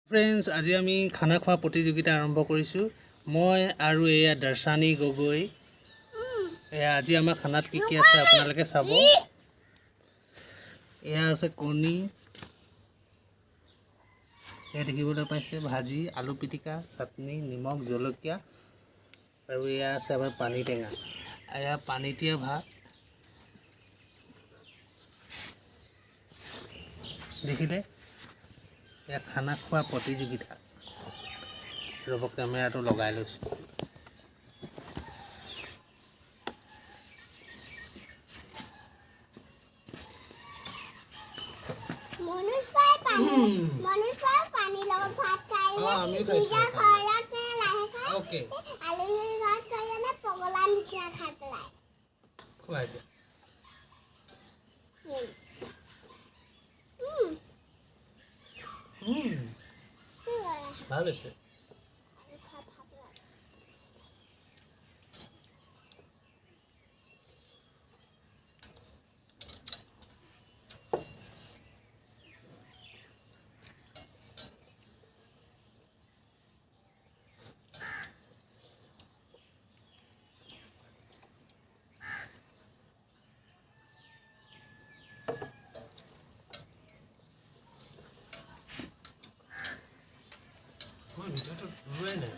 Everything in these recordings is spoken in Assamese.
ফ্ৰেণ্ডছ, আজি আমি খানা খোৱা প্ৰতিযোগিতা আৰম্ভ কৰিছোঁ। মই আৰু এয়া দৰ্শানী গগৈ। এয়া আজি আমাৰ খানাত কি কি আছে আপোনালোকে চাব। এয়া আছে কণী, এয়া দেখিবলৈ পাইছে ভাজি, আলু পিটিকা, চাটনি, নিমখ, জলকীয়া, আৰু এয়া আছে আমাৰ পানী টেঙা। এয়া পানীতিয়া ভাত, দেখিলে। এয়া খানা খোৱা প্ৰতিযোগিতা। ৰ'ব, কেমেৰাটো লগাই লৈছোঁ। ভাল হৈছে। ভিডিঅ'টো ধৰোৱাই নাই।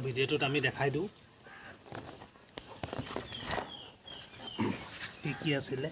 ভিডিঅ'টোত আমি দেখাই দিওঁ। কি কি আছিলে